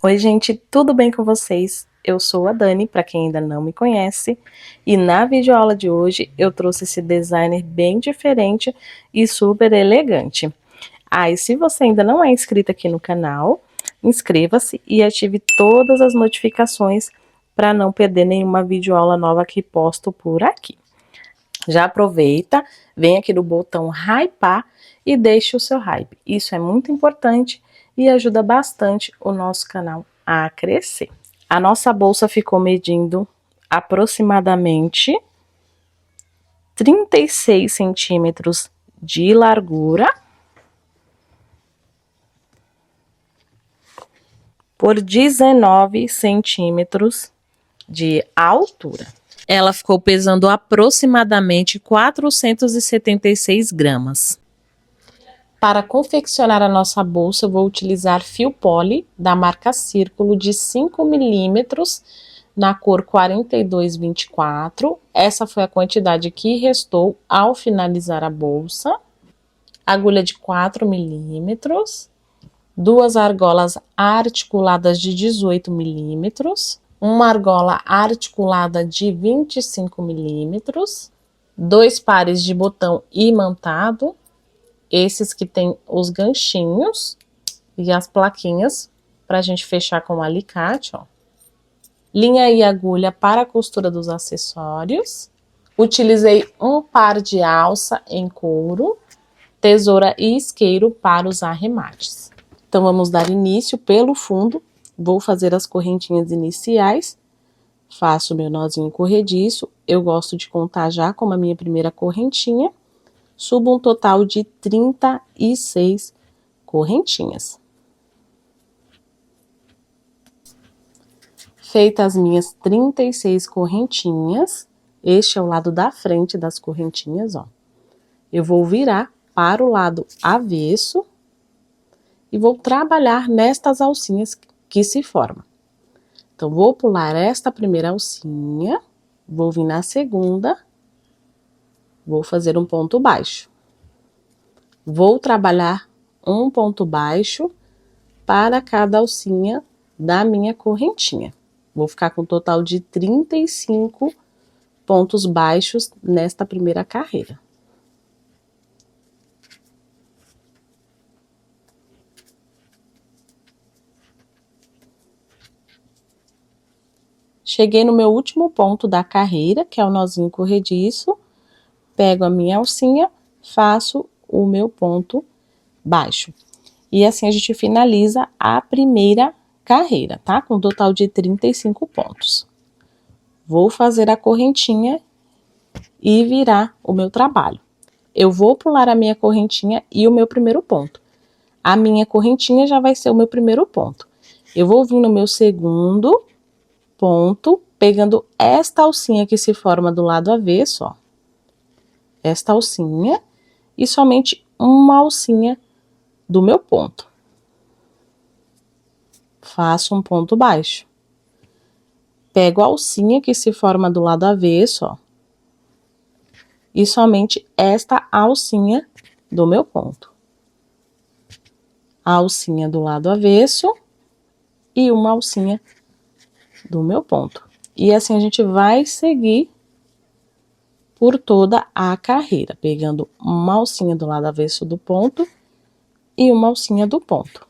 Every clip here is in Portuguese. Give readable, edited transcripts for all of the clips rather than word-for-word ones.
Oi gente, tudo bem com vocês? Eu sou a Dani, para quem ainda não me conhece, e na videoaula de hoje eu trouxe esse designer bem diferente e super elegante. E se você ainda não é inscrito aqui no canal, inscreva-se e ative todas as notificações para não perder nenhuma videoaula nova que posto por aqui. Já aproveita, vem aqui no botão hypar e deixe o seu hype. Isso é muito importante e ajuda bastante o nosso canal a crescer. A nossa bolsa ficou medindo aproximadamente 36 centímetros de largura por 19 centímetros de altura. Ela ficou pesando aproximadamente 476 gramas. Para confeccionar a nossa bolsa, eu vou utilizar fio poli da marca Círculo de 5 milímetros na cor 4224. Essa foi a quantidade que restou ao finalizar a bolsa. Agulha de 4 milímetros. Duas argolas articuladas de 18 milímetros. Uma argola articulada de 25 milímetros. 2 pares de botão imantado. Esses que tem os ganchinhos e as plaquinhas para a gente fechar com o alicate, ó. Linha e agulha para a costura dos acessórios. Utilizei um par de alça em couro, tesoura e isqueiro para os arremates. Então vamos dar início pelo fundo. Vou fazer as correntinhas iniciais. Faço meu nozinho corrediço. Eu gosto de contar já como a minha primeira correntinha. Subo um total de 36 correntinhas. Feitas as minhas 36 correntinhas, este é o lado da frente das correntinhas, ó. Eu vou virar para o lado avesso e vou trabalhar nestas alcinhas que se formam. Então, vou pular esta primeira alcinha, vou vir na segunda, vou fazer um ponto baixo. Vou trabalhar um ponto baixo para cada alcinha da minha correntinha. Vou ficar com um total de 35 pontos baixos nesta primeira carreira. Cheguei no meu último ponto da carreira, que é o nozinho corrediço. Pego a minha alcinha, faço o meu ponto baixo. E assim a gente finaliza a primeira carreira, tá? Com um total de 35 pontos. Vou fazer a correntinha e virar o meu trabalho. Eu vou pular a minha correntinha e o meu primeiro ponto. A minha correntinha já vai ser o meu primeiro ponto. Eu vou vir no meu segundo ponto, pegando esta alcinha que se forma do lado avesso, ó. Esta alcinha e somente uma alcinha do meu ponto. Faço um ponto baixo. Pego a alcinha que se forma do lado avesso, ó. E somente esta alcinha do meu ponto. A alcinha do lado avesso e uma alcinha do meu ponto. E assim a gente vai seguir por toda a carreira, pegando uma alcinha do lado avesso do ponto e uma alcinha do ponto.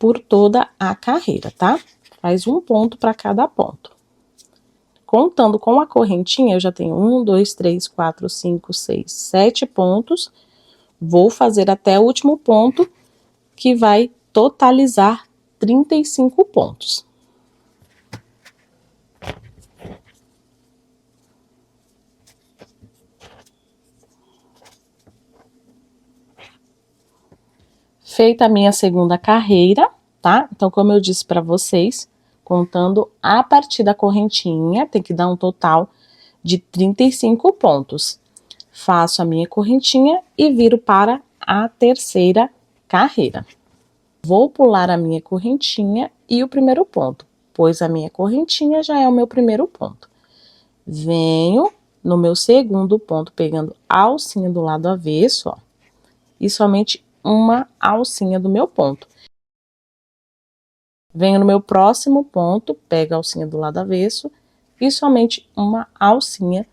Por toda a carreira, tá? Faz um ponto para cada ponto. Contando com a correntinha, eu já tenho 1, 2, 3, 4, 5, 6, 7 pontos. Vou fazer até o último ponto, que vai totalizar 35 pontos. Feita a minha segunda carreira, tá? Então, como eu disse para vocês, contando a partir da correntinha, tem que dar um total de 35 pontos. Faço a minha correntinha e viro para a terceira carreira. Vou pular a minha correntinha e o primeiro ponto, pois a minha correntinha já é o meu primeiro ponto. Venho no meu segundo ponto, pegando a alcinha do lado avesso, ó, e somente uma alcinha do meu ponto. Venho no meu próximo ponto, pego a alcinha do lado avesso e somente uma alcinha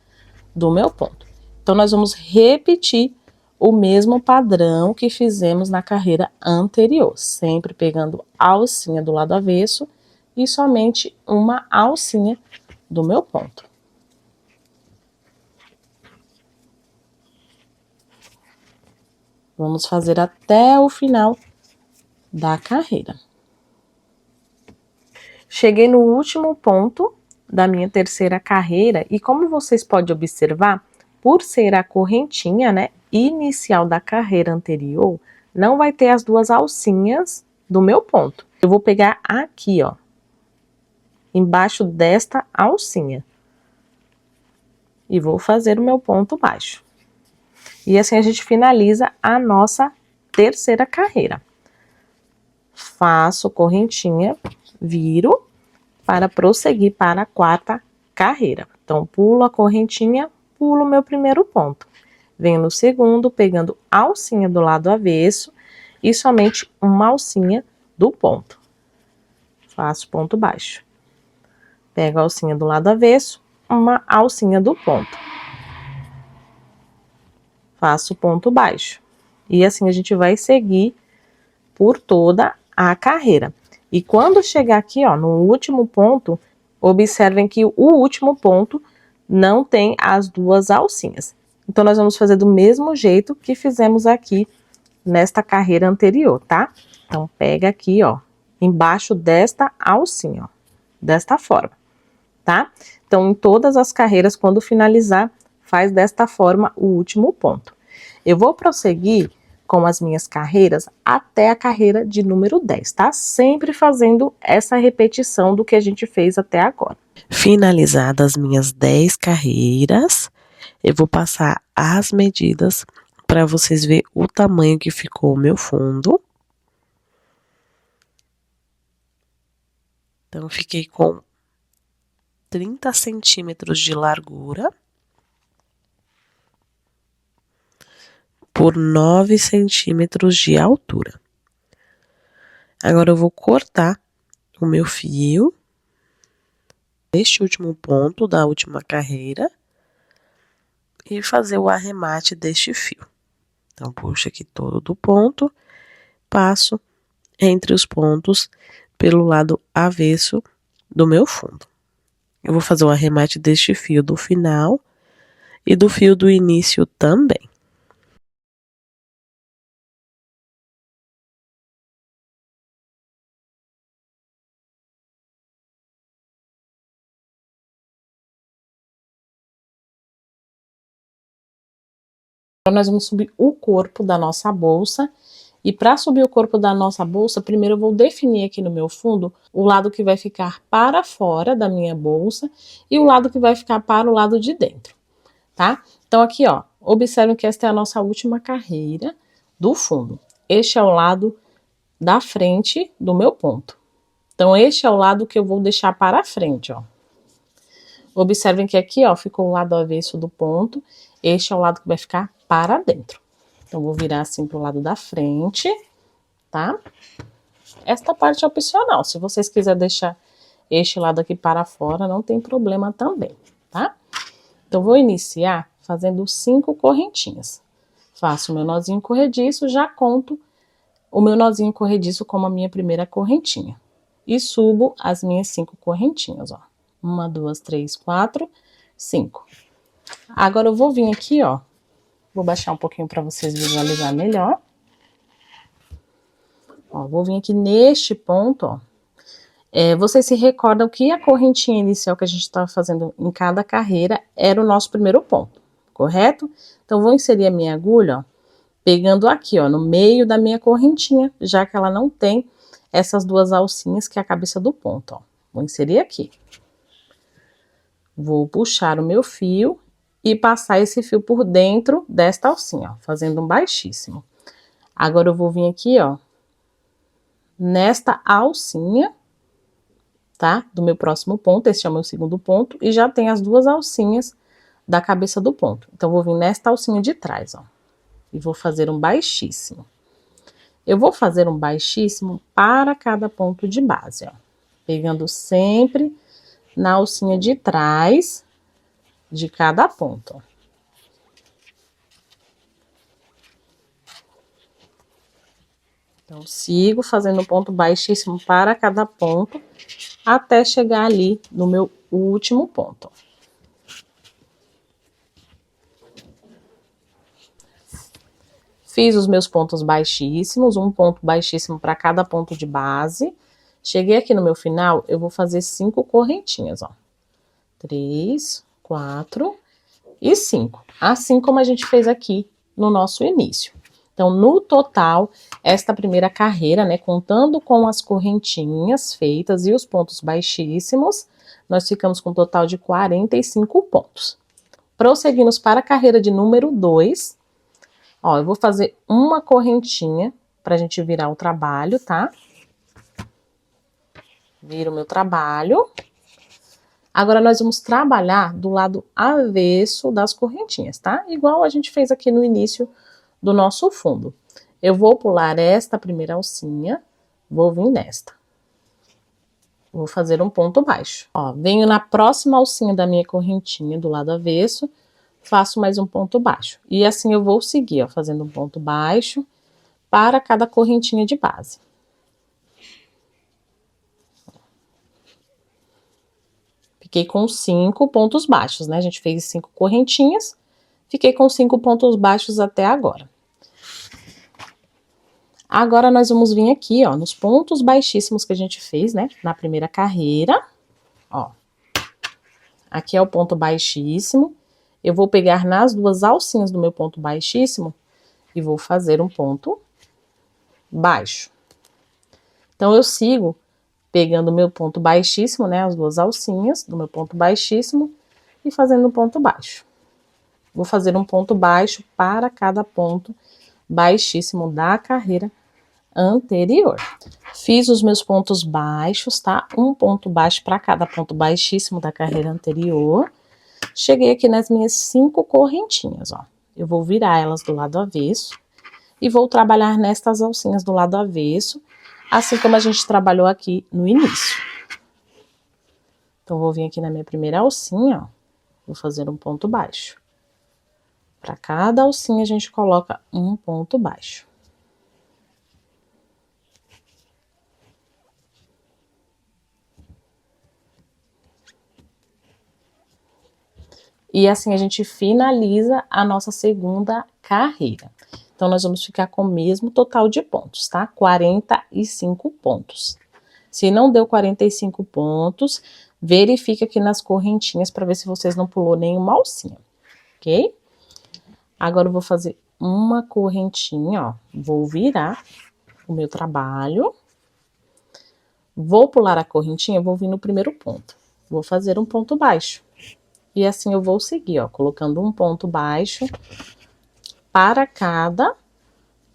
do meu ponto. Então, nós vamos repetir o mesmo padrão que fizemos na carreira anterior, sempre pegando a alcinha do lado avesso e somente uma alcinha do meu ponto. Vamos fazer até o final da carreira. Cheguei no último ponto da minha terceira carreira e como vocês podem observar, por ser a correntinha, né, inicial da carreira anterior, não vai ter as duas alcinhas do meu ponto. Eu vou pegar aqui, ó, embaixo desta alcinha e vou fazer o meu ponto baixo. E assim a gente finaliza a nossa terceira carreira. Faço correntinha, viro para prosseguir para a quarta carreira. Então, pulo a correntinha, pulo o meu primeiro ponto. Venho no segundo, pegando a alcinha do lado avesso e somente uma alcinha do ponto. Faço ponto baixo. Pego a alcinha do lado avesso, uma alcinha do ponto. Faço ponto baixo. E assim a gente vai seguir por toda a carreira. E quando chegar aqui, ó, no último ponto, observem que o último ponto não tem as duas alcinhas. Então, nós vamos fazer do mesmo jeito que fizemos aqui nesta carreira anterior, tá? Então, pega aqui, ó, embaixo desta alcinha, ó, desta forma, tá? Então, em todas as carreiras, quando finalizar, faz desta forma o último ponto. Eu vou prosseguir com as minhas carreiras até a carreira de número 10, tá? Sempre fazendo essa repetição do que a gente fez até agora. Finalizadas as minhas 10 carreiras, eu vou passar as medidas para vocês verem o tamanho que ficou o meu fundo. Então, fiquei com 30 centímetros de largura por 9 centímetros de altura. Agora, eu vou cortar o meu fio neste último ponto da última carreira e fazer o arremate deste fio. Então, puxo aqui todo do ponto, passo entre os pontos pelo lado avesso do meu fundo. Eu vou fazer o arremate deste fio do final e do fio do início também. Agora nós vamos subir o corpo da nossa bolsa. E para subir o corpo da nossa bolsa, primeiro eu vou definir aqui no meu fundo o lado que vai ficar para fora da minha bolsa e o lado que vai ficar para o lado de dentro, tá? Então aqui, ó, observem que esta é a nossa última carreira do fundo. Este é o lado da frente do meu ponto. Então este é o lado que eu vou deixar para frente, ó. Observem que aqui, ó, ficou o lado avesso do ponto. Este é o lado que vai ficar para dentro. Então, vou virar assim pro lado da frente, tá? Esta parte é opcional. Se vocês quiserem deixar este lado aqui para fora, não tem problema também, tá? Então, vou iniciar fazendo 5 correntinhas. Faço o meu nozinho corrediço, já conto o meu nozinho corrediço como a minha primeira correntinha. E subo as minhas 5 correntinhas, ó. 1, 2, 3, 4, 5. Agora, eu vou vir aqui, ó. Vou baixar um pouquinho para vocês visualizarem melhor. Ó, vou vir aqui neste ponto, ó. Vocês se recordam que a correntinha inicial que a gente estava fazendo em cada carreira era o nosso primeiro ponto, correto? Então, vou inserir a minha agulha, ó, pegando aqui, ó, no meio da minha correntinha, já que ela não tem essas duas alcinhas que é a cabeça do ponto, ó. Vou inserir aqui. Vou puxar o meu fio e passar esse fio por dentro desta alcinha, ó, fazendo um baixíssimo. Agora, eu vou vir aqui, ó, nesta alcinha, tá? Do meu próximo ponto, este é o meu segundo ponto, e já tem as duas alcinhas da cabeça do ponto. Então, vou vir nesta alcinha de trás, ó, e vou fazer um baixíssimo. Eu vou fazer um baixíssimo para cada ponto de base, ó. Pegando sempre na alcinha de trás de cada ponto. Então, sigo fazendo um ponto baixíssimo para cada ponto, até chegar ali no meu último ponto. Fiz os meus pontos baixíssimos, um ponto baixíssimo para cada ponto de base. Cheguei aqui no meu final, eu vou fazer 5 correntinhas, ó. 3, 4 e 5. Assim como a gente fez aqui no nosso início. Então, no total, esta primeira carreira, né, contando com as correntinhas feitas e os pontos baixíssimos, nós ficamos com um total de 45 pontos. Prosseguimos para a carreira de número 2. Ó, eu vou fazer uma correntinha pra gente virar o trabalho, tá? Viro o meu trabalho. Agora, nós vamos trabalhar do lado avesso das correntinhas, tá? Igual a gente fez aqui no início do nosso fundo. Eu vou pular esta primeira alcinha, vou vir nesta. Vou fazer um ponto baixo. Ó, venho na próxima alcinha da minha correntinha, do lado avesso, faço mais um ponto baixo. E assim eu vou seguir, ó, fazendo um ponto baixo para cada correntinha de base. Fiquei com 5 pontos baixos, né? A gente fez 5 correntinhas, fiquei com 5 pontos baixos até agora. Agora, nós vamos vir aqui, ó, nos pontos baixíssimos que a gente fez, né? Na primeira carreira, ó. Aqui é o ponto baixíssimo. Eu vou pegar nas duas alcinhas do meu ponto baixíssimo e vou fazer um ponto baixo. Então, eu sigo pegando o meu ponto baixíssimo, né? As duas alcinhas do meu ponto baixíssimo e fazendo um ponto baixo. Vou fazer um ponto baixo para cada ponto baixíssimo da carreira anterior. Fiz os meus pontos baixos, tá? Um ponto baixo para cada ponto baixíssimo da carreira anterior. Cheguei aqui nas minhas 5 correntinhas, ó. Eu vou virar elas do lado avesso e vou trabalhar nestas alcinhas do lado avesso, assim como a gente trabalhou aqui no início. Então, vou vir aqui na minha primeira alcinha, ó. Vou fazer um ponto baixo. Para cada alcinha, a gente coloca um ponto baixo. E assim a gente finaliza a nossa segunda carreira. Então, nós vamos ficar com o mesmo total de pontos, tá? 45 pontos. Se não deu 45 pontos, verifica aqui nas correntinhas para ver se vocês não pulou nenhuma alcinha, ok? Agora, eu vou fazer uma correntinha, ó. Vou virar o meu trabalho. Vou pular a correntinha, vou vir no primeiro ponto. Vou fazer um ponto baixo. E assim eu vou seguir, ó, colocando um ponto baixo para cada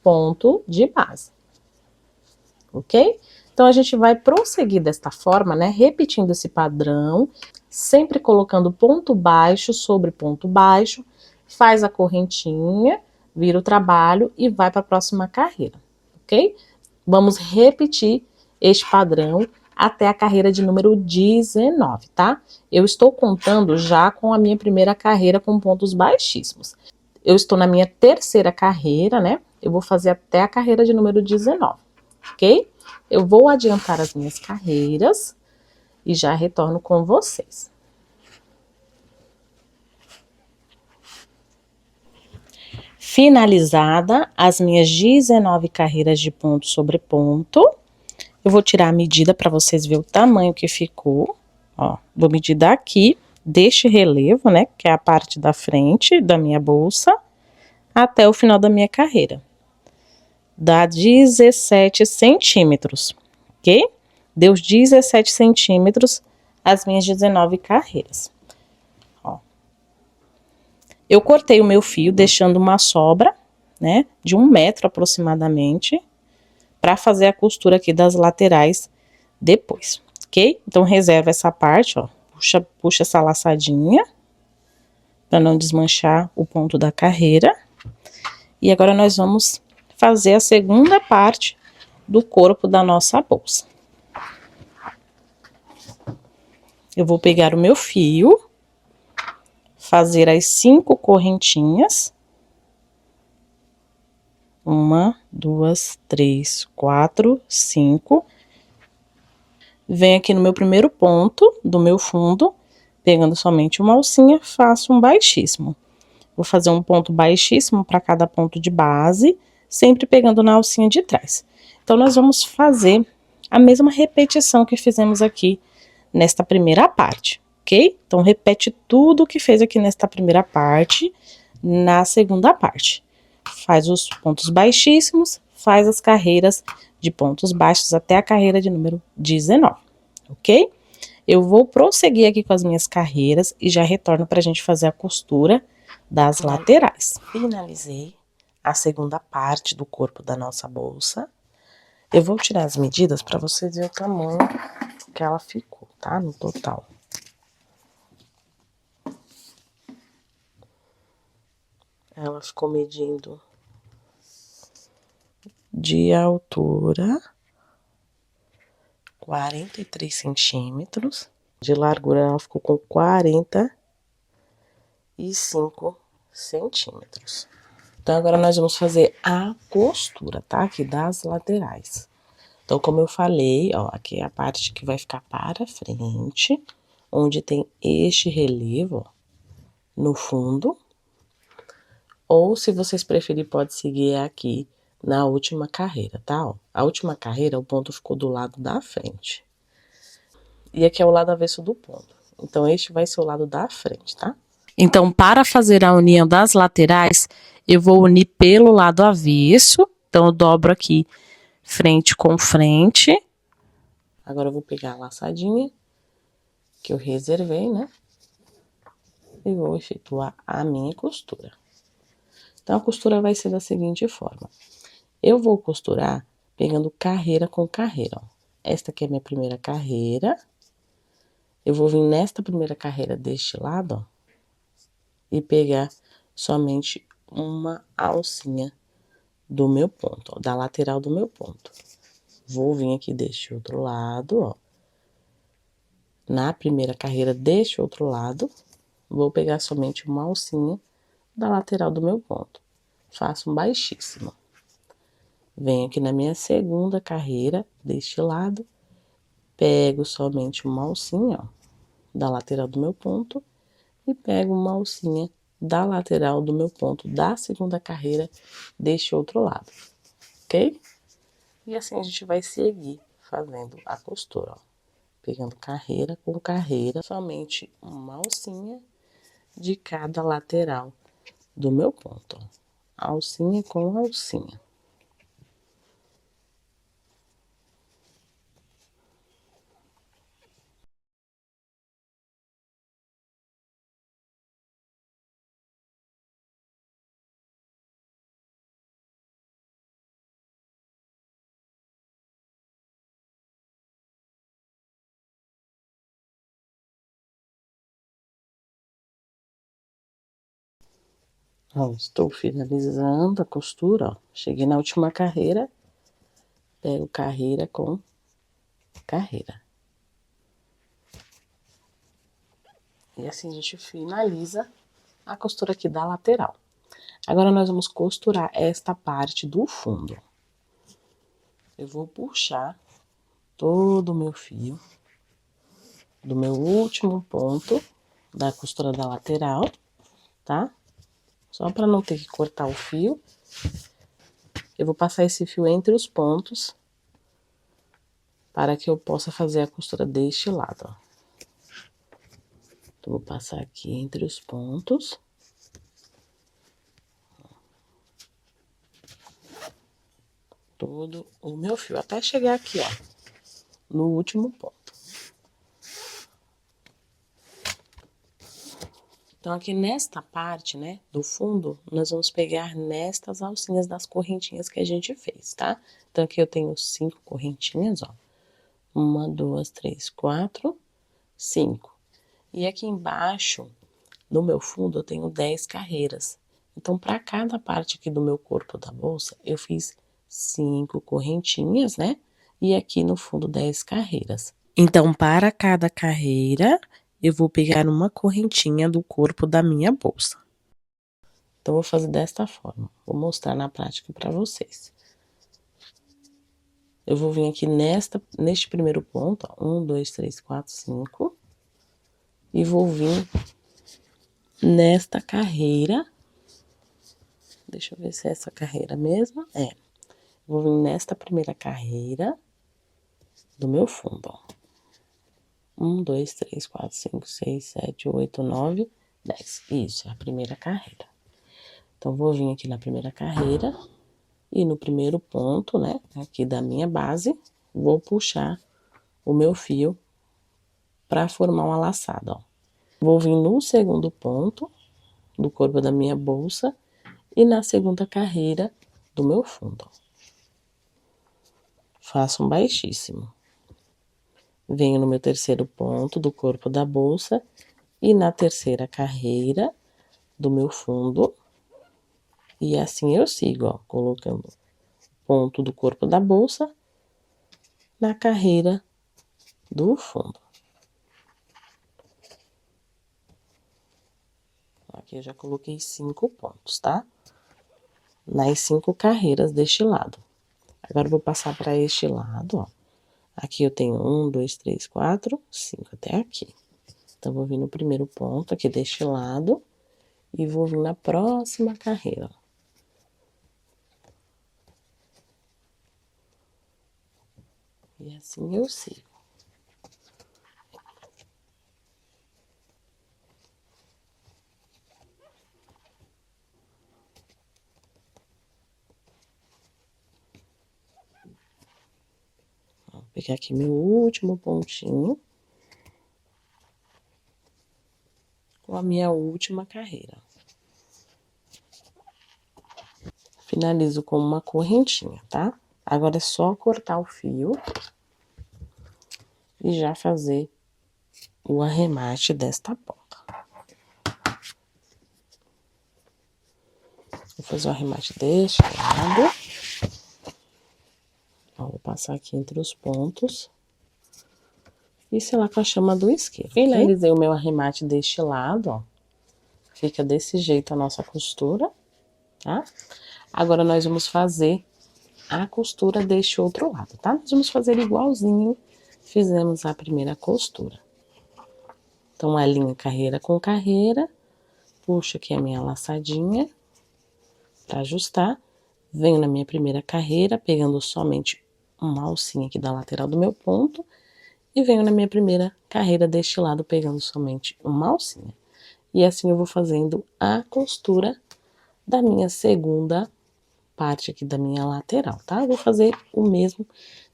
ponto de base, ok? Então, a gente vai prosseguir desta forma, né, repetindo esse padrão, sempre colocando ponto baixo sobre ponto baixo, faz a correntinha, vira o trabalho e vai para a próxima carreira, ok? Vamos repetir este padrão até a carreira de número 19, tá? Eu estou contando já com a minha primeira carreira com pontos baixíssimos. Eu estou na minha terceira carreira, né? Eu vou fazer até a carreira de número 19, ok? Eu vou adiantar as minhas carreiras e já retorno com vocês. Finalizada as minhas 19 carreiras de ponto sobre ponto, eu vou tirar a medida para vocês verem o tamanho que ficou. Ó, vou medir daqui, deste relevo, né, que é a parte da frente da minha bolsa, até o final da minha carreira. Dá 17 centímetros, ok? Deu 17 centímetros as minhas 19 carreiras. Ó. Eu cortei o meu fio, deixando uma sobra, né, de 1 metro aproximadamente, para fazer a costura aqui das laterais depois, ok? Então, reserva essa parte, ó, puxa essa laçadinha, para não desmanchar o ponto da carreira. E agora, nós vamos fazer a segunda parte do corpo da nossa bolsa. Eu vou pegar o meu fio, fazer as 5 correntinhas. 1, 2, 3, 4, 5. Venho aqui no meu primeiro ponto do meu fundo, pegando somente uma alcinha, faço um baixíssimo. Vou fazer um ponto baixíssimo para cada ponto de base, sempre pegando na alcinha de trás. Então, nós vamos fazer a mesma repetição que fizemos aqui nesta primeira parte, ok? Então, repete tudo o que fez aqui nesta primeira parte, na segunda parte. Faz os pontos baixíssimos, faz as carreiras de pontos baixos até a carreira de número 19, ok? Eu vou prosseguir aqui com as minhas carreiras e já retorno para a gente fazer a costura das laterais. Finalizei a segunda parte do corpo da nossa bolsa. Eu vou tirar as medidas para vocês verem o tamanho que ela ficou, tá? No total. Ela ficou medindo de altura 43 centímetros. De largura ela ficou com 45 centímetros. Então, agora nós vamos fazer a costura, tá? Aqui das laterais. Então, como eu falei, ó, aqui é a parte que vai ficar para frente, onde tem este relevo, ó, no fundo. Ou, se vocês preferirem, pode seguir aqui na última carreira, tá? Ó, a última carreira, o ponto ficou do lado da frente. E aqui é o lado avesso do ponto. Então, este vai ser o lado da frente, tá? Então, para fazer a união das laterais, eu vou unir pelo lado avesso. Então, eu dobro aqui frente com frente. Agora, eu vou pegar a laçadinha que eu reservei, né? E vou efetuar a minha costura. Então, a costura vai ser da seguinte forma. Eu vou costurar pegando carreira com carreira, ó. Esta aqui é a minha primeira carreira. Eu vou vir nesta primeira carreira deste lado, ó, e pegar somente uma alcinha do meu ponto, ó, da lateral do meu ponto. Vou vir aqui deste outro lado, ó. Na primeira carreira deste outro lado, vou pegar somente uma alcinha da lateral do meu ponto. Faço um baixíssimo. Venho aqui na minha segunda carreira deste lado, pego somente uma alcinha, ó, da lateral do meu ponto e pego uma alcinha da lateral do meu ponto da segunda carreira deste outro lado, ok? E assim a gente vai seguir fazendo a costura, ó. Pegando carreira com carreira, somente uma alcinha de cada lateral do meu ponto, ó. Alcinha com alcinha. Ó, estou finalizando a costura, ó. Cheguei na última carreira, pego carreira com carreira. E assim a gente finaliza a costura aqui da lateral. Agora, nós vamos costurar esta parte do fundo. Eu vou puxar todo o meu fio do meu último ponto da costura da lateral, tá? Só para não ter que cortar o fio. Eu vou passar esse fio entre os pontos para que eu possa fazer a costura deste lado, ó. Então, vou passar aqui entre os pontos. Todo o meu fio, até chegar aqui, ó, no último ponto. Então, aqui nesta parte, né, do fundo, nós vamos pegar nestas alcinhas das correntinhas que a gente fez, tá? Então, aqui eu tenho 5 correntinhas, ó. 1, 2, 3, 4, 5. E aqui embaixo, no meu fundo, eu tenho 10 carreiras. Então, para cada parte aqui do meu corpo da bolsa, eu fiz 5 correntinhas, né? E aqui no fundo 10 carreiras. Então, para cada carreira, eu vou pegar uma correntinha do corpo da minha bolsa. Então, vou fazer desta forma. Vou mostrar na prática para vocês. Eu vou vir aqui neste primeiro ponto, ó, 1, 2, 3, 4, 5. E vou vir nesta carreira. Deixa eu ver se é essa carreira mesmo. É. Vou vir nesta primeira carreira do meu fundo, ó. 1, 2, 3, 4, 5, 6, 7, 8, 9, 10. Isso, é a primeira carreira. Então, vou vir aqui na primeira carreira e no primeiro ponto, né, aqui da minha base, vou puxar o meu fio para formar uma laçada, ó. Vou vir no segundo ponto do corpo da minha bolsa e na segunda carreira do meu fundo, ó. Faço um baixíssimo. Venho no meu terceiro ponto do corpo da bolsa e na terceira carreira do meu fundo. E assim eu sigo, ó, colocando o ponto do corpo da bolsa na carreira do fundo. Aqui eu já coloquei 5 pontos, tá? Nas 5 carreiras deste lado. Agora eu vou passar para este lado, ó. Aqui eu tenho 1, 2, 3, 4, 5 até aqui. Então, vou vir no primeiro ponto aqui deste lado e vou vir na próxima carreira. E assim eu sigo. Vou pegar aqui meu último pontinho com a minha última carreira. Finalizo com uma correntinha, tá? Agora é só cortar o fio e já fazer o arremate desta ponta. Vou fazer o arremate deste lado. Ó, vou passar aqui entre os pontos. E selar com a chama do isqueiro. Finalizei o meu arremate deste lado, ó. Fica desse jeito a nossa costura, tá? Agora, nós vamos fazer a costura deste outro lado, tá? Nós vamos fazer igualzinho fizemos a primeira costura. Então, alinho carreira com carreira, puxo aqui a minha laçadinha para ajustar, venho na minha primeira carreira, pegando somente uma alcinha aqui da lateral do meu ponto, e venho na minha primeira carreira deste lado, pegando somente uma alcinha. E assim eu vou fazendo a costura da minha segunda parte aqui da minha lateral, tá? Eu vou fazer o mesmo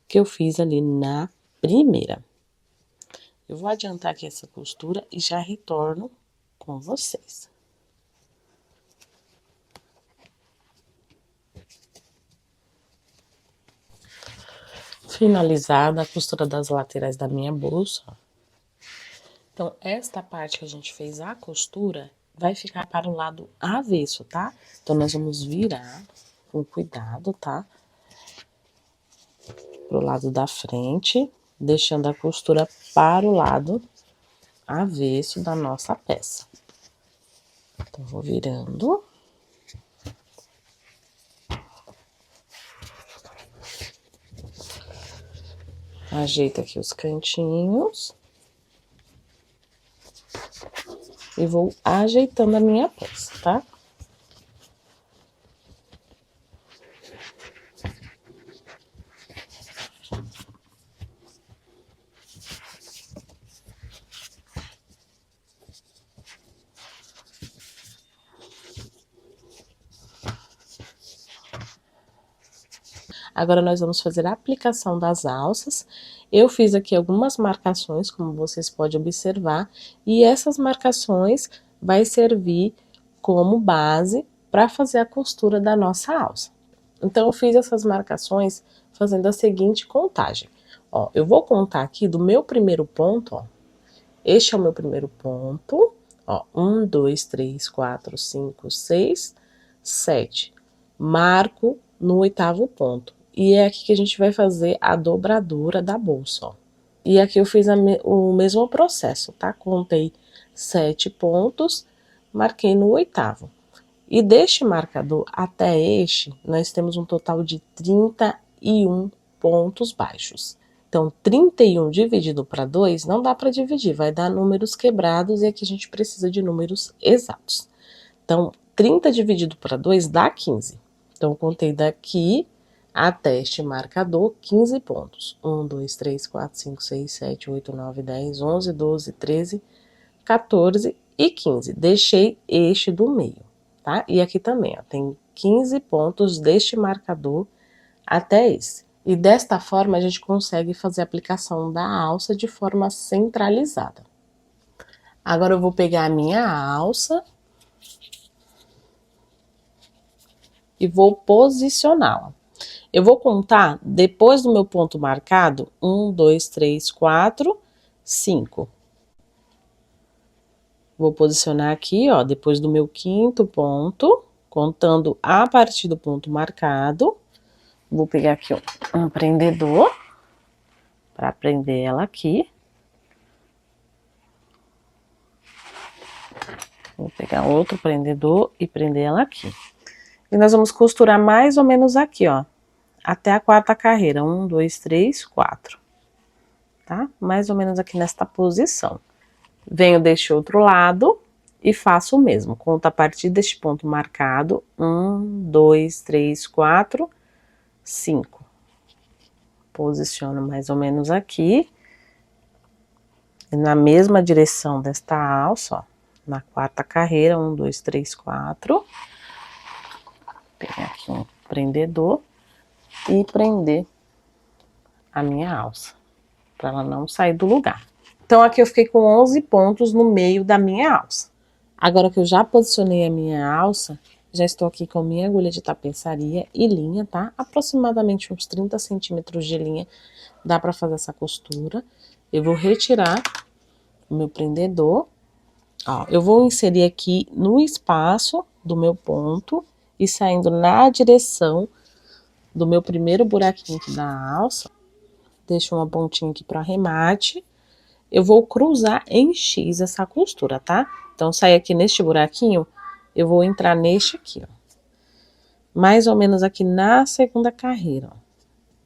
que eu fiz ali na primeira. Eu vou adiantar aqui essa costura e já retorno com vocês. Finalizada a costura das laterais da minha bolsa. Então, esta parte que a gente fez a costura vai ficar para o lado avesso, tá? Então, nós vamos virar com cuidado, tá? Pro lado da frente, deixando a costura para o lado avesso da nossa peça. Então, vou virando. Ajeito aqui os cantinhos. E vou ajeitando a minha peça, tá? Agora, nós vamos fazer a aplicação das alças. Eu fiz aqui algumas marcações, como vocês podem observar, e essas marcações vai servir como base para fazer a costura da nossa alça. Então, eu fiz essas marcações fazendo a seguinte contagem. Ó, eu vou contar aqui do meu primeiro ponto, ó. Este é o meu primeiro ponto, ó, 1, 2, 3, 4, 5, 6, 7. Marco no 8º ponto. E é aqui que a gente vai fazer a dobradura da bolsa, ó. E aqui eu fiz o mesmo processo, tá? Contei 7 pontos, marquei no 8º. E deste marcador até este, nós temos um total de 31 pontos baixos. Então, 31 dividido para 2 não dá para dividir, vai dar números quebrados e aqui a gente precisa de números exatos. Então, 30 dividido para 2 dá 15. Então, eu contei daqui até este marcador 15 pontos. 1, 2, 3, 4, 5, 6, 7, 8, 9, 10, 11, 12, 13, 14 e 15. Deixei este do meio, tá? E aqui também, ó, tem 15 pontos deste marcador até esse. E desta forma a gente consegue fazer a aplicação da alça de forma centralizada. Agora eu vou pegar a minha alça e vou posicioná-la. Eu vou contar depois do meu ponto marcado, 1, 2, 3, 4, 5. Vou posicionar aqui, ó, depois do meu 5º ponto, contando a partir do ponto marcado. Vou pegar aqui um prendedor para prender ela aqui. Vou pegar outro prendedor e prender ela aqui. E nós vamos costurar mais ou menos aqui, ó, até a 4ª carreira. 1, 2, 3, 4. Tá? Mais ou menos aqui nesta posição. Venho deste outro lado e faço o mesmo. Conto a partir deste ponto marcado. 1, 2, 3, 4, 5. Posiciono mais ou menos aqui. E na mesma direção desta alça, ó, na 4ª carreira. 1, 2, 3, 4. Vou pegar aqui um prendedor e prender a minha alça, para ela não sair do lugar. Então, aqui eu fiquei com 11 pontos no meio da minha alça. Agora que eu já posicionei a minha alça, já estou aqui com minha agulha de tapeçaria e linha, tá? Aproximadamente uns 30 centímetros de linha, dá para fazer essa costura. Eu vou retirar o meu prendedor. Ó, eu vou inserir aqui no espaço do meu ponto e saindo na direção do meu primeiro buraquinho aqui da alça. Deixo uma pontinha aqui para arremate. Eu vou cruzar em X essa costura, tá? Então, sair aqui neste buraquinho, eu vou entrar neste aqui, ó. Mais ou menos aqui na 2ª carreira, ó.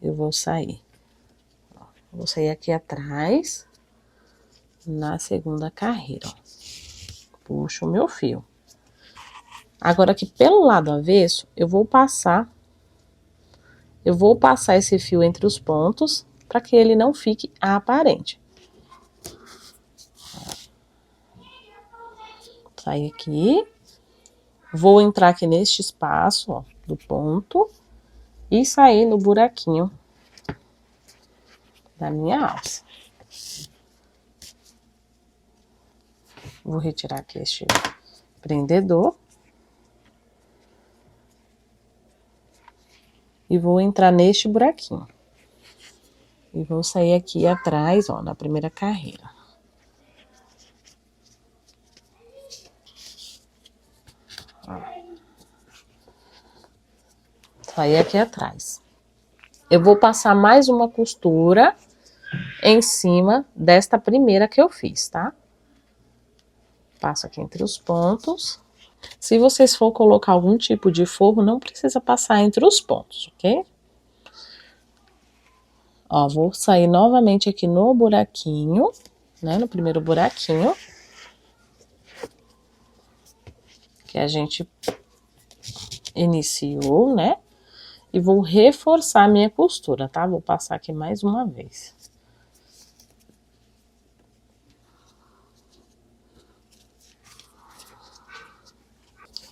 Eu vou sair. Ó, vou sair aqui atrás, na 2ª carreira, ó. Puxo o meu fio. Agora, aqui pelo lado avesso, eu vou passar esse fio entre os pontos, para que ele não fique aparente. Sair aqui, vou entrar aqui neste espaço, ó, do ponto e sair no buraquinho da minha alça. Vou retirar aqui este prendedor e vou entrar neste buraquinho e vou sair aqui atrás, ó, na 1ª carreira. Sair aqui atrás. Eu vou passar mais uma costura em cima desta primeira que eu fiz, tá? Passo aqui entre os pontos. Se vocês for colocar algum tipo de forro, não precisa passar entre os pontos, ok? Ó, vou sair novamente aqui no buraquinho, né? No primeiro buraquinho. Que a gente iniciou, né? E vou reforçar a minha costura, tá? Vou passar aqui mais uma vez.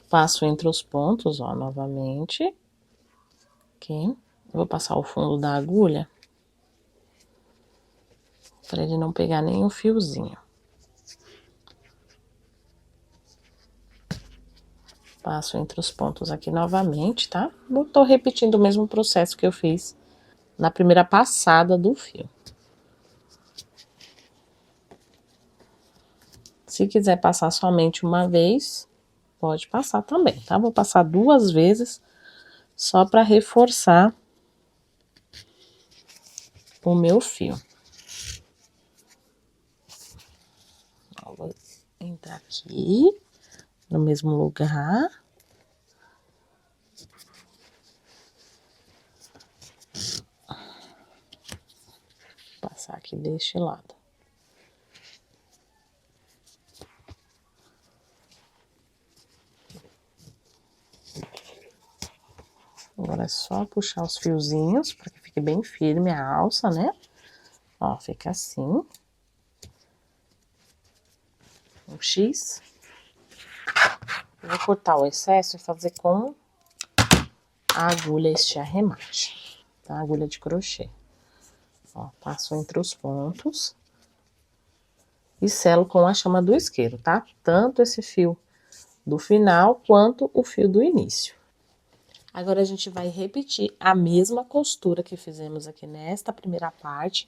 Passo entre os pontos, ó, novamente. Aqui. Eu vou passar o fundo da agulha. Para ele não pegar nenhum fiozinho. Passo entre os pontos aqui novamente, tá? Tô repetindo o mesmo processo que eu fiz na primeira passada do fio. Se quiser passar somente uma vez, pode passar também, tá? Vou passar 2 vezes, só para reforçar o meu fio. Ó, vou entrar aqui, no mesmo lugar. Passar aqui deste lado. Agora é só puxar os fiozinhos, para que fique bem firme a alça, né? Ó, fica assim. Um X. Eu vou cortar o excesso e fazer com a agulha este arremate, tá? A agulha de crochê. Ó, passo entre os pontos e selo com a chama do isqueiro, tá? Tanto esse fio do final quanto o fio do início. Agora a gente vai repetir a mesma costura que fizemos aqui nesta primeira parte,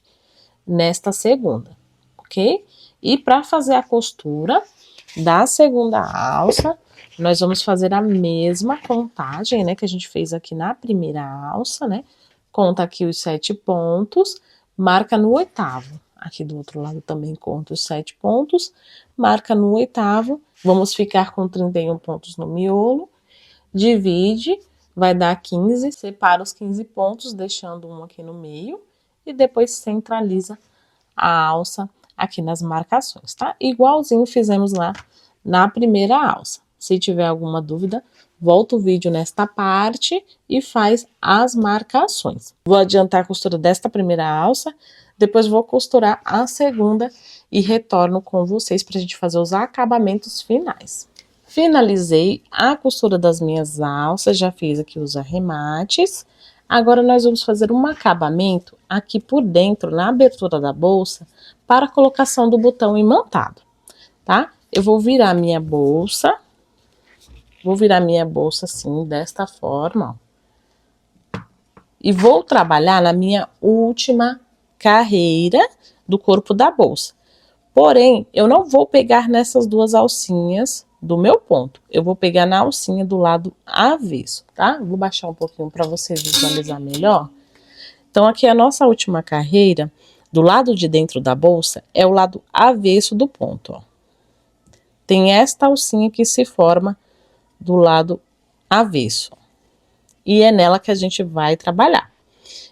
nesta segunda, ok? E para fazer a costura da segunda alça, nós vamos fazer a mesma contagem, né, que a gente fez aqui na primeira alça, né? Conta aqui os 7 pontos, marca no 8º. Aqui do outro lado também conta os 7 pontos, marca no 8º. Vamos ficar com 31 pontos no miolo, divide, vai dar 15, separa os 15 pontos, deixando um aqui no meio, e depois centraliza a alça aqui nas marcações, tá? Igualzinho fizemos lá na primeira alça. Se tiver alguma dúvida, volta o vídeo nesta parte e faz as marcações. Vou adiantar a costura desta primeira alça, depois vou costurar a segunda e retorno com vocês para a gente fazer os acabamentos finais. Finalizei a costura das minhas alças, já fiz aqui os arremates. Agora nós vamos fazer um acabamento aqui por dentro, na abertura da bolsa, para a colocação do botão imantado, tá? Eu vou virar minha bolsa, assim, desta forma, ó. E vou trabalhar na minha última carreira do corpo da bolsa. Porém, eu não vou pegar nessas 2 alcinhas do meu ponto. Eu vou pegar na alcinha do lado avesso, tá? Vou baixar um pouquinho para você visualizar melhor. Então, aqui a nossa última carreira, do lado de dentro da bolsa, é o lado avesso do ponto, ó. Tem esta alcinha que se forma do lado avesso. E é nela que a gente vai trabalhar.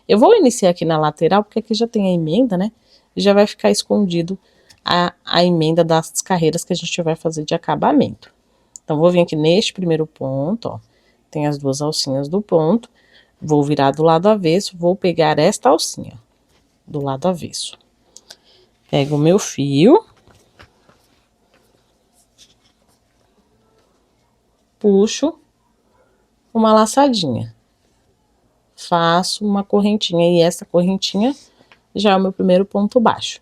Eu vou iniciar aqui na lateral, porque aqui já tem a emenda, né? E já vai ficar escondido a emenda das carreiras que a gente vai fazer de acabamento. Então, vou vir aqui neste primeiro ponto, ó. Tem as 2 alcinhas do ponto. Vou virar do lado avesso, vou pegar esta alcinha do lado avesso. Pego o meu fio. Puxo uma laçadinha. Faço uma correntinha e essa correntinha já é o meu primeiro ponto baixo.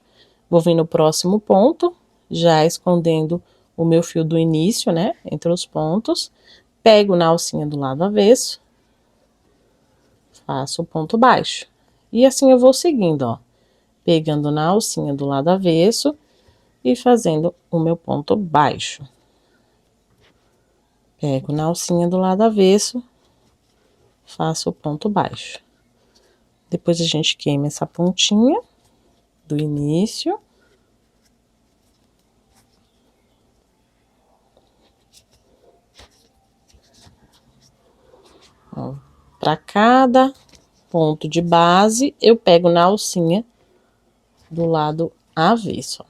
Vou vir no próximo ponto, já escondendo o meu fio do início, né, entre os pontos. Pego na alcinha do lado avesso, faço o ponto baixo. E assim eu vou seguindo, ó, pegando na alcinha do lado avesso e fazendo o meu ponto baixo. Pego na alcinha do lado avesso, faço o ponto baixo. Depois a gente queima essa pontinha do início. Para cada ponto de base, eu pego na alcinha do lado avesso.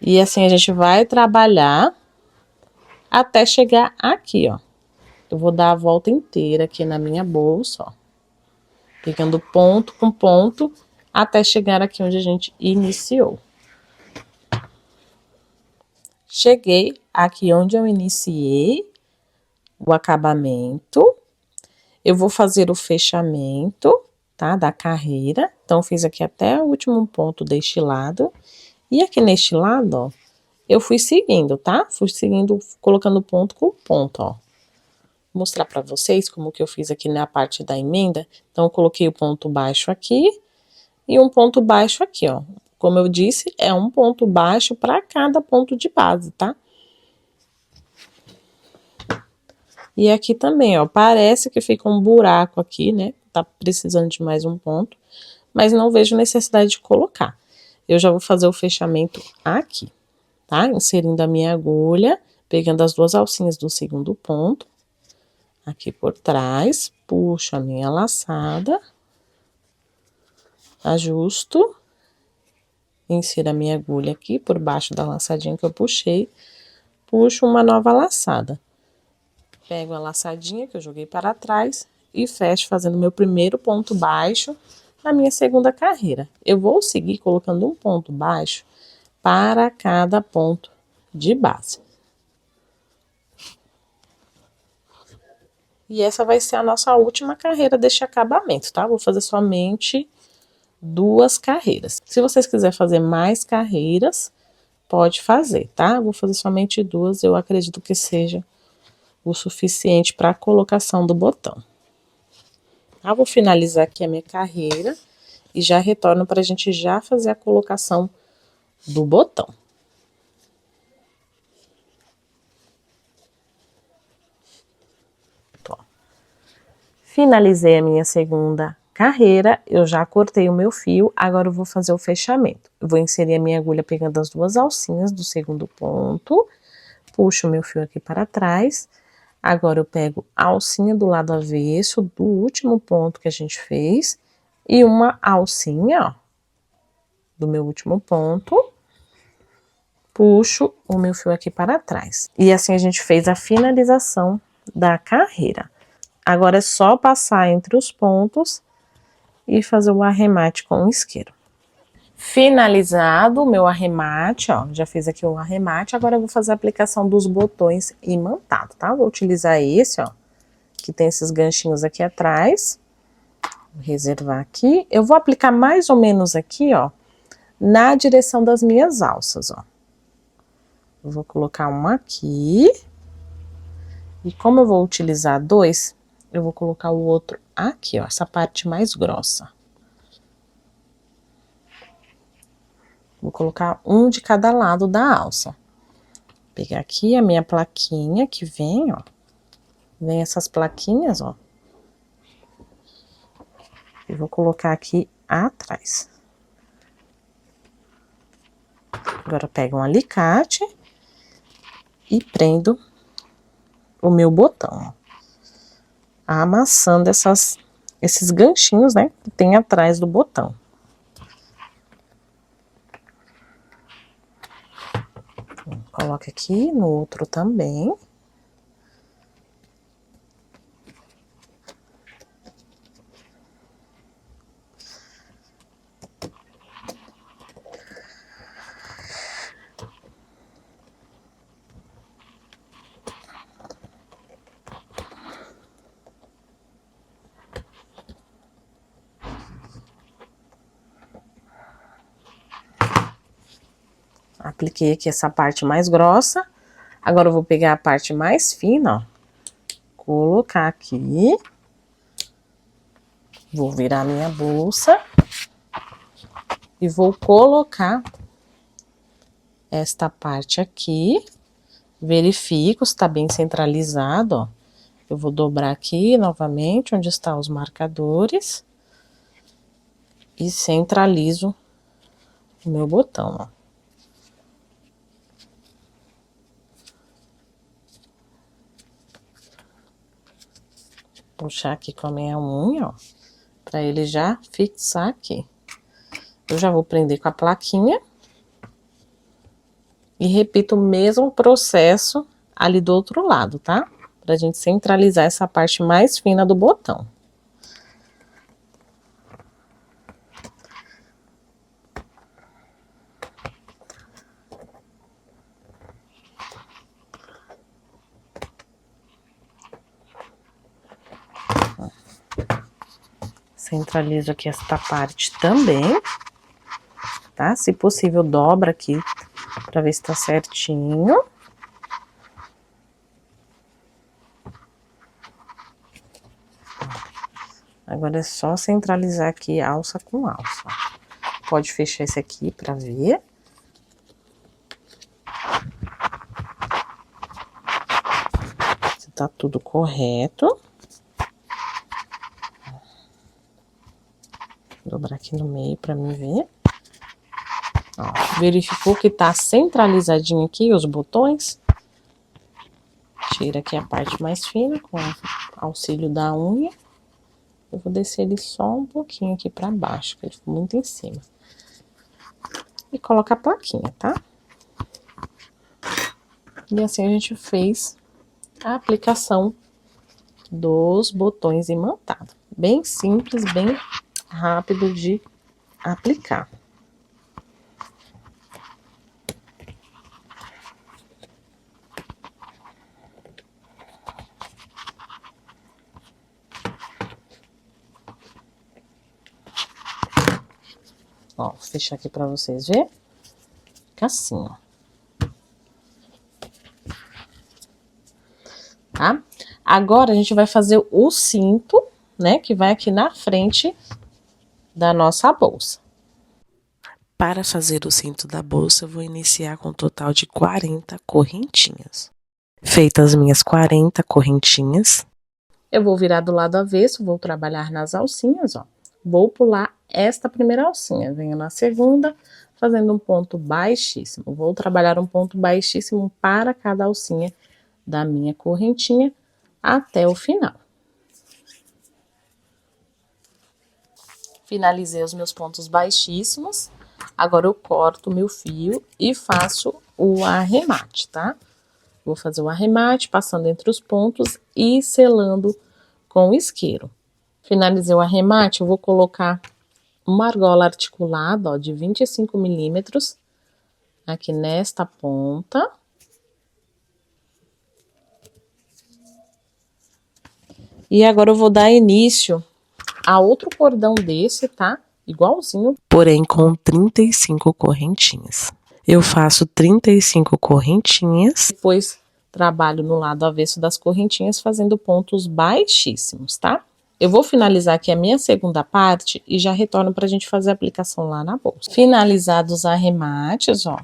E assim a gente vai trabalhar até chegar aqui, ó. Eu vou dar a volta inteira aqui na minha bolsa, ó. Pegando ponto com ponto, até chegar aqui onde a gente iniciou. Cheguei aqui onde eu iniciei o acabamento. Eu vou fazer o fechamento, tá? Da carreira. Então, fiz aqui até o último ponto deste lado. E aqui neste lado, ó, eu fui seguindo, tá? Fui seguindo, colocando ponto com ponto, ó. Vou mostrar pra vocês como que eu fiz aqui na parte da emenda. Então, eu coloquei o ponto baixo aqui e um ponto baixo aqui, ó. Como eu disse, é um ponto baixo para cada ponto de base, tá? E aqui também, ó, parece que fica um buraco aqui, né? Tá precisando de mais um ponto, mas não vejo necessidade de colocar. Eu já vou fazer o fechamento aqui, tá? Inserindo a minha agulha, pegando as duas alcinhas do segundo ponto, aqui por trás, puxo a minha laçada, ajusto, insiro a minha agulha aqui por baixo da laçadinha que eu puxei, puxo uma nova laçada. Pego a laçadinha que eu joguei para trás e fecho fazendo meu primeiro ponto baixo na minha segunda carreira. Eu vou seguir colocando um ponto baixo para cada ponto de base. E essa vai ser a nossa última carreira deste acabamento, tá? Vou fazer somente 2 carreiras. Se vocês quiserem fazer mais carreiras, pode fazer, tá? Vou fazer somente 2, eu acredito que seja o suficiente para a colocação do botão. Eu vou finalizar aqui a minha carreira e já retorno para a gente já fazer a colocação do botão. Finalizei a minha segunda carreira, eu já cortei o meu fio, agora eu vou fazer o fechamento. Eu vou inserir a minha agulha pegando as duas alcinhas do segundo ponto, puxo o meu fio aqui para trás, agora eu pego a alcinha do lado avesso do último ponto que a gente fez e uma alcinha, ó, do meu último ponto, puxo o meu fio aqui para trás. E assim a gente fez a finalização da carreira. Agora é só passar entre os pontos e fazer o arremate com o isqueiro. Finalizado o meu arremate, ó, já fiz aqui o arremate, agora eu vou fazer a aplicação dos botões imantados, tá? Vou utilizar esse, ó, que tem esses ganchinhos aqui atrás. Vou reservar aqui. Eu vou aplicar mais ou menos aqui, ó, na direção das minhas alças, ó. Eu vou colocar um aqui. E como eu vou utilizar 2, eu vou colocar o outro aqui, ó, essa parte mais grossa. Vou colocar um de cada lado da alça. Vou pegar aqui a minha plaquinha que vem, ó. Vem essas plaquinhas, ó. E vou colocar aqui atrás. Agora eu pego um alicate e prendo o meu botão, ó. Amassando esses ganchinhos, né, que tem atrás do botão. Coloca aqui no outro também. Apliquei aqui essa parte mais grossa. Agora eu vou pegar a parte mais fina, ó. Colocar aqui. Vou virar minha bolsa. E vou colocar esta parte aqui. Verifico se tá bem centralizado, ó. Eu vou dobrar aqui novamente, onde estão os marcadores. E centralizo o meu botão, ó. Puxar aqui com a minha unha, ó, pra ele já fixar aqui. Eu já vou prender com a plaquinha. E repito o mesmo processo ali do outro lado, tá? Pra gente centralizar essa parte mais fina do botão. Centralizo aqui esta parte também, tá? Se possível, dobra aqui pra ver se tá certinho. Agora é só centralizar aqui alça com alça. Pode fechar esse aqui pra ver. Se tá tudo correto. Vou dobrar aqui no meio pra mim ver. Ó, verificou que tá centralizadinho aqui os botões. Tira aqui a parte mais fina com o auxílio da unha. Eu vou descer ele só um pouquinho aqui pra baixo, que ele ficou muito em cima. E coloca a plaquinha, tá? E assim a gente fez a aplicação dos botões imantados. Bem simples, bem rápido de aplicar. Ó, vou fechar aqui pra vocês verem. Fica assim, ó. Tá? Agora a gente vai fazer o cinto, né, que vai aqui na frente da nossa bolsa. Para fazer o cinto da bolsa, eu vou iniciar com um total de 40 correntinhas. Feitas as minhas 40 correntinhas, eu vou virar do lado avesso, vou trabalhar nas alcinhas, ó. Vou pular esta primeira alcinha, venho na segunda, fazendo um ponto baixíssimo. Vou trabalhar um ponto baixíssimo para cada alcinha da minha correntinha até o final. Finalizei os meus pontos baixíssimos. Agora eu corto o meu fio e faço o arremate, tá? Vou fazer o arremate, passando entre os pontos e selando com o isqueiro. Finalizei o arremate, eu vou colocar uma argola articulada, ó, de 25 milímetros, aqui nesta ponta. E agora eu vou dar início a outro cordão desse, tá? Igualzinho, porém com 35 correntinhas. Eu faço 35 correntinhas, depois trabalho no lado avesso das correntinhas, fazendo pontos baixíssimos, tá? Eu vou finalizar aqui a minha segunda parte e já retorno pra gente fazer a aplicação lá na bolsa. Finalizados os arremates, ó,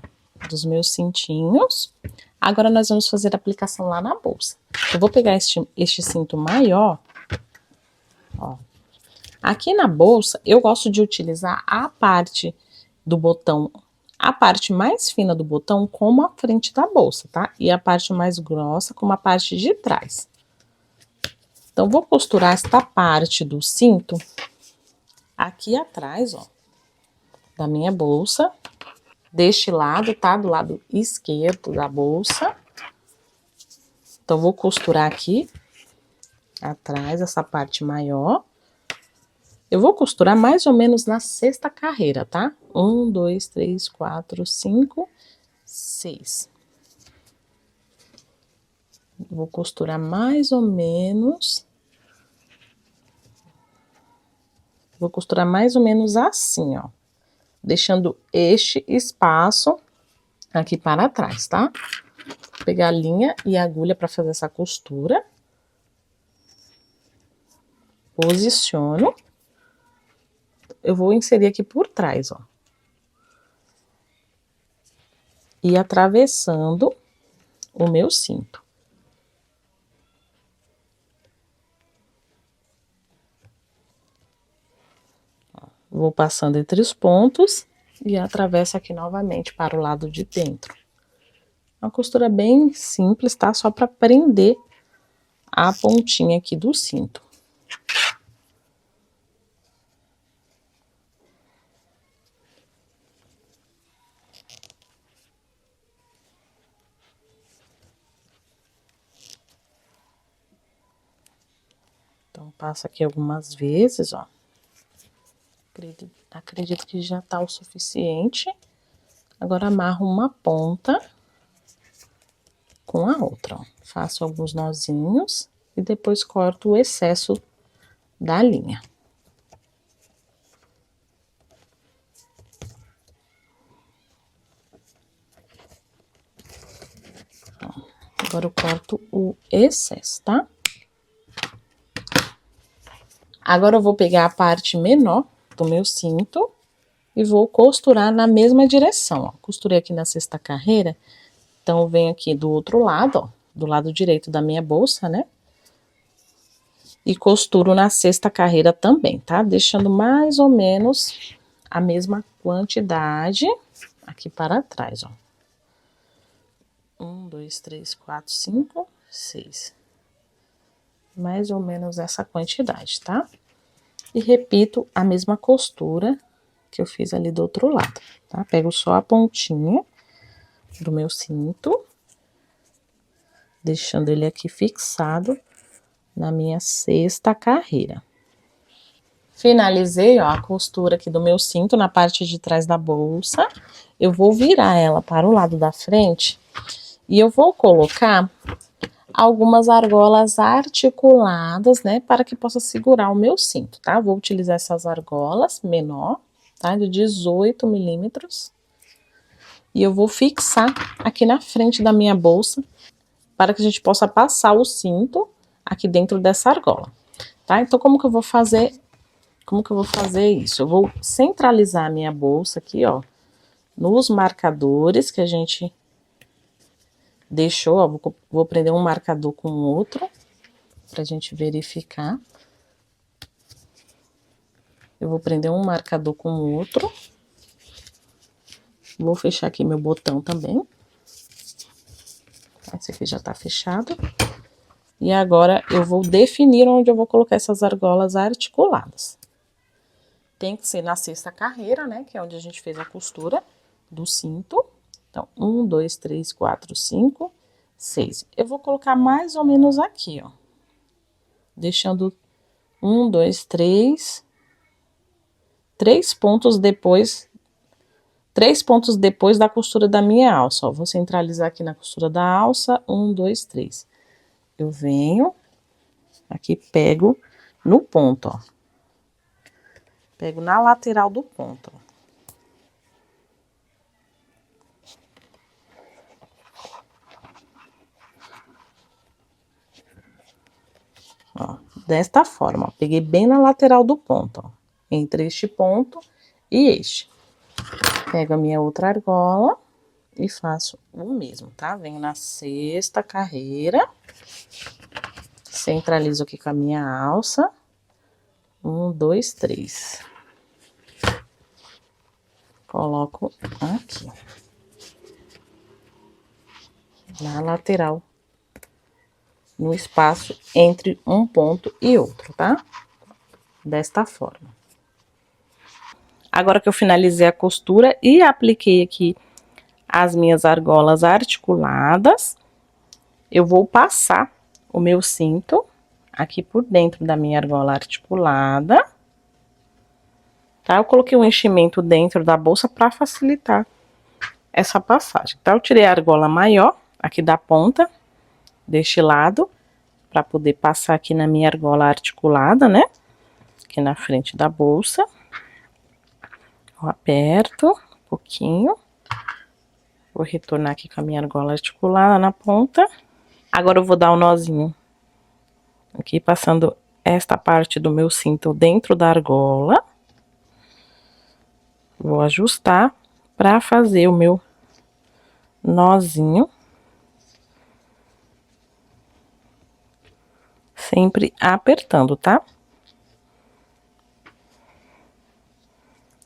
dos meus cintinhos, agora nós vamos fazer a aplicação lá na bolsa. Eu vou pegar este cinto maior, ó. Aqui na bolsa, eu gosto de utilizar a parte do botão, a parte mais fina do botão como a frente da bolsa, tá? E a parte mais grossa como a parte de trás. Então, vou costurar esta parte do cinto aqui atrás, ó, da minha bolsa, deste lado, tá? Do lado esquerdo da bolsa. Então, vou costurar aqui atrás, essa parte maior. Eu vou costurar mais ou menos na sexta carreira, tá? 1, 2, 3, 4, 5, 6. Vou costurar mais ou menos. Vou costurar mais ou menos assim, ó. Deixando este espaço aqui para trás, tá? Vou pegar a linha e a agulha para fazer essa costura. Posiciono. Eu vou inserir aqui por trás, ó. E atravessando o meu cinto. Vou passando entre os pontos e atravesso aqui novamente para o lado de dentro. Uma costura bem simples, tá? Só para prender a pontinha aqui do cinto. Então, passo aqui algumas vezes, ó. Acredito que já tá o suficiente. Agora, amarro uma ponta com a outra, ó. Faço alguns nozinhos e depois corto o excesso da linha. Ó, agora eu corto o excesso, tá? Agora eu vou pegar a parte menor do meu cinto e vou costurar na mesma direção, ó. Costurei aqui na sexta carreira, então eu venho aqui do outro lado, ó, do lado direito da minha bolsa, né? E costuro na sexta carreira também, tá? Deixando mais ou menos a mesma quantidade aqui para trás, ó. 1, 2, 3, 4, 5, 6. Mais ou menos essa quantidade, tá? E repito a mesma costura que eu fiz ali do outro lado, tá? Pego só a pontinha do meu cinto, deixando ele aqui fixado na minha sexta carreira. Finalizei, ó, a costura aqui do meu cinto na parte de trás da bolsa. Eu vou virar ela para o lado da frente e eu vou colocar algumas argolas articuladas, né, para que possa segurar o meu cinto, tá? Vou utilizar essas argolas menor, tá? De 18 milímetros. E eu vou fixar aqui na frente da minha bolsa, para que a gente possa passar o cinto aqui dentro dessa argola, tá? Então, como que eu vou fazer isso? Eu vou centralizar a minha bolsa aqui, ó, nos marcadores que a gente deixou, ó, vou prender um marcador com o outro, pra gente verificar. Eu vou prender um marcador com o outro. Vou fechar aqui meu botão também. Esse aqui já tá fechado. E agora eu vou definir onde eu vou colocar essas argolas articuladas. Tem que ser na sexta carreira, né, que é onde a gente fez a costura do cinto. Então, 1, 2, 3, 4, 5, 6. Eu vou colocar mais ou menos aqui, ó. Deixando 1, 2, 3. 3 pontos depois da costura da minha alça, ó. Vou centralizar aqui na costura da alça. 1, 2, 3. Eu venho aqui, pego no ponto, ó. Pego na lateral do ponto, ó. Ó, desta forma, ó, peguei bem na lateral do ponto, ó, entre este ponto e este. Pego a minha outra argola e faço o mesmo, tá? Venho na sexta carreira, centralizo aqui com a minha alça. 1, 2, 3. Coloco aqui, na lateral, no espaço entre um ponto e outro, tá? Desta forma. Agora que eu finalizei a costura e apliquei aqui as minhas argolas articuladas, eu vou passar o meu cinto aqui por dentro da minha argola articulada, tá? Eu coloquei um enchimento dentro da bolsa para facilitar essa passagem, tá? Eu tirei a argola maior aqui da ponta deste lado, para poder passar aqui na minha argola articulada, né? Aqui na frente da bolsa. Eu aperto um pouquinho. Vou retornar aqui com a minha argola articulada na ponta. Agora eu vou dar um nozinho aqui, passando esta parte do meu cinto dentro da argola. Vou ajustar para fazer o meu nozinho. Sempre apertando, tá?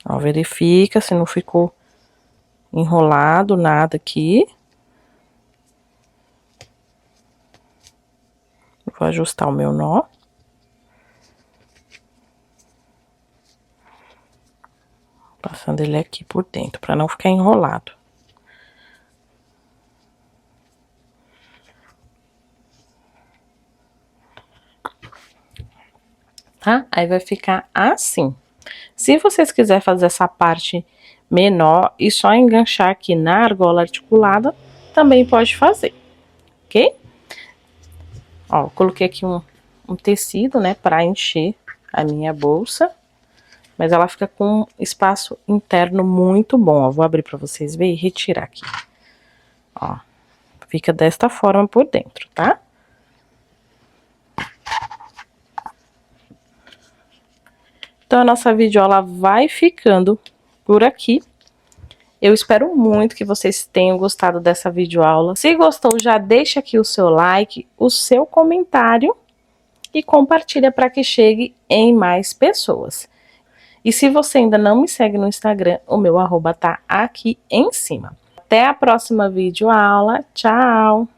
Ó, verifica se não ficou enrolado nada aqui. Vou ajustar o meu nó. Passando ele aqui por dentro, para não ficar enrolado. Tá? Aí vai ficar assim. Se vocês quiserem fazer essa parte menor e só enganchar aqui na argola articulada, também pode fazer, ok? Ó, coloquei aqui um tecido, né, para encher a minha bolsa, mas ela fica com um espaço interno muito bom, ó. Vou abrir para vocês verem e retirar aqui. Ó, fica desta forma por dentro, tá? Então, a nossa videoaula vai ficando por aqui. Eu espero muito que vocês tenham gostado dessa videoaula. Se gostou, já deixa aqui o seu like, o seu comentário e compartilha para que chegue em mais pessoas. E se você ainda não me segue no Instagram, o meu arroba tá aqui em cima. Até a próxima videoaula. Tchau!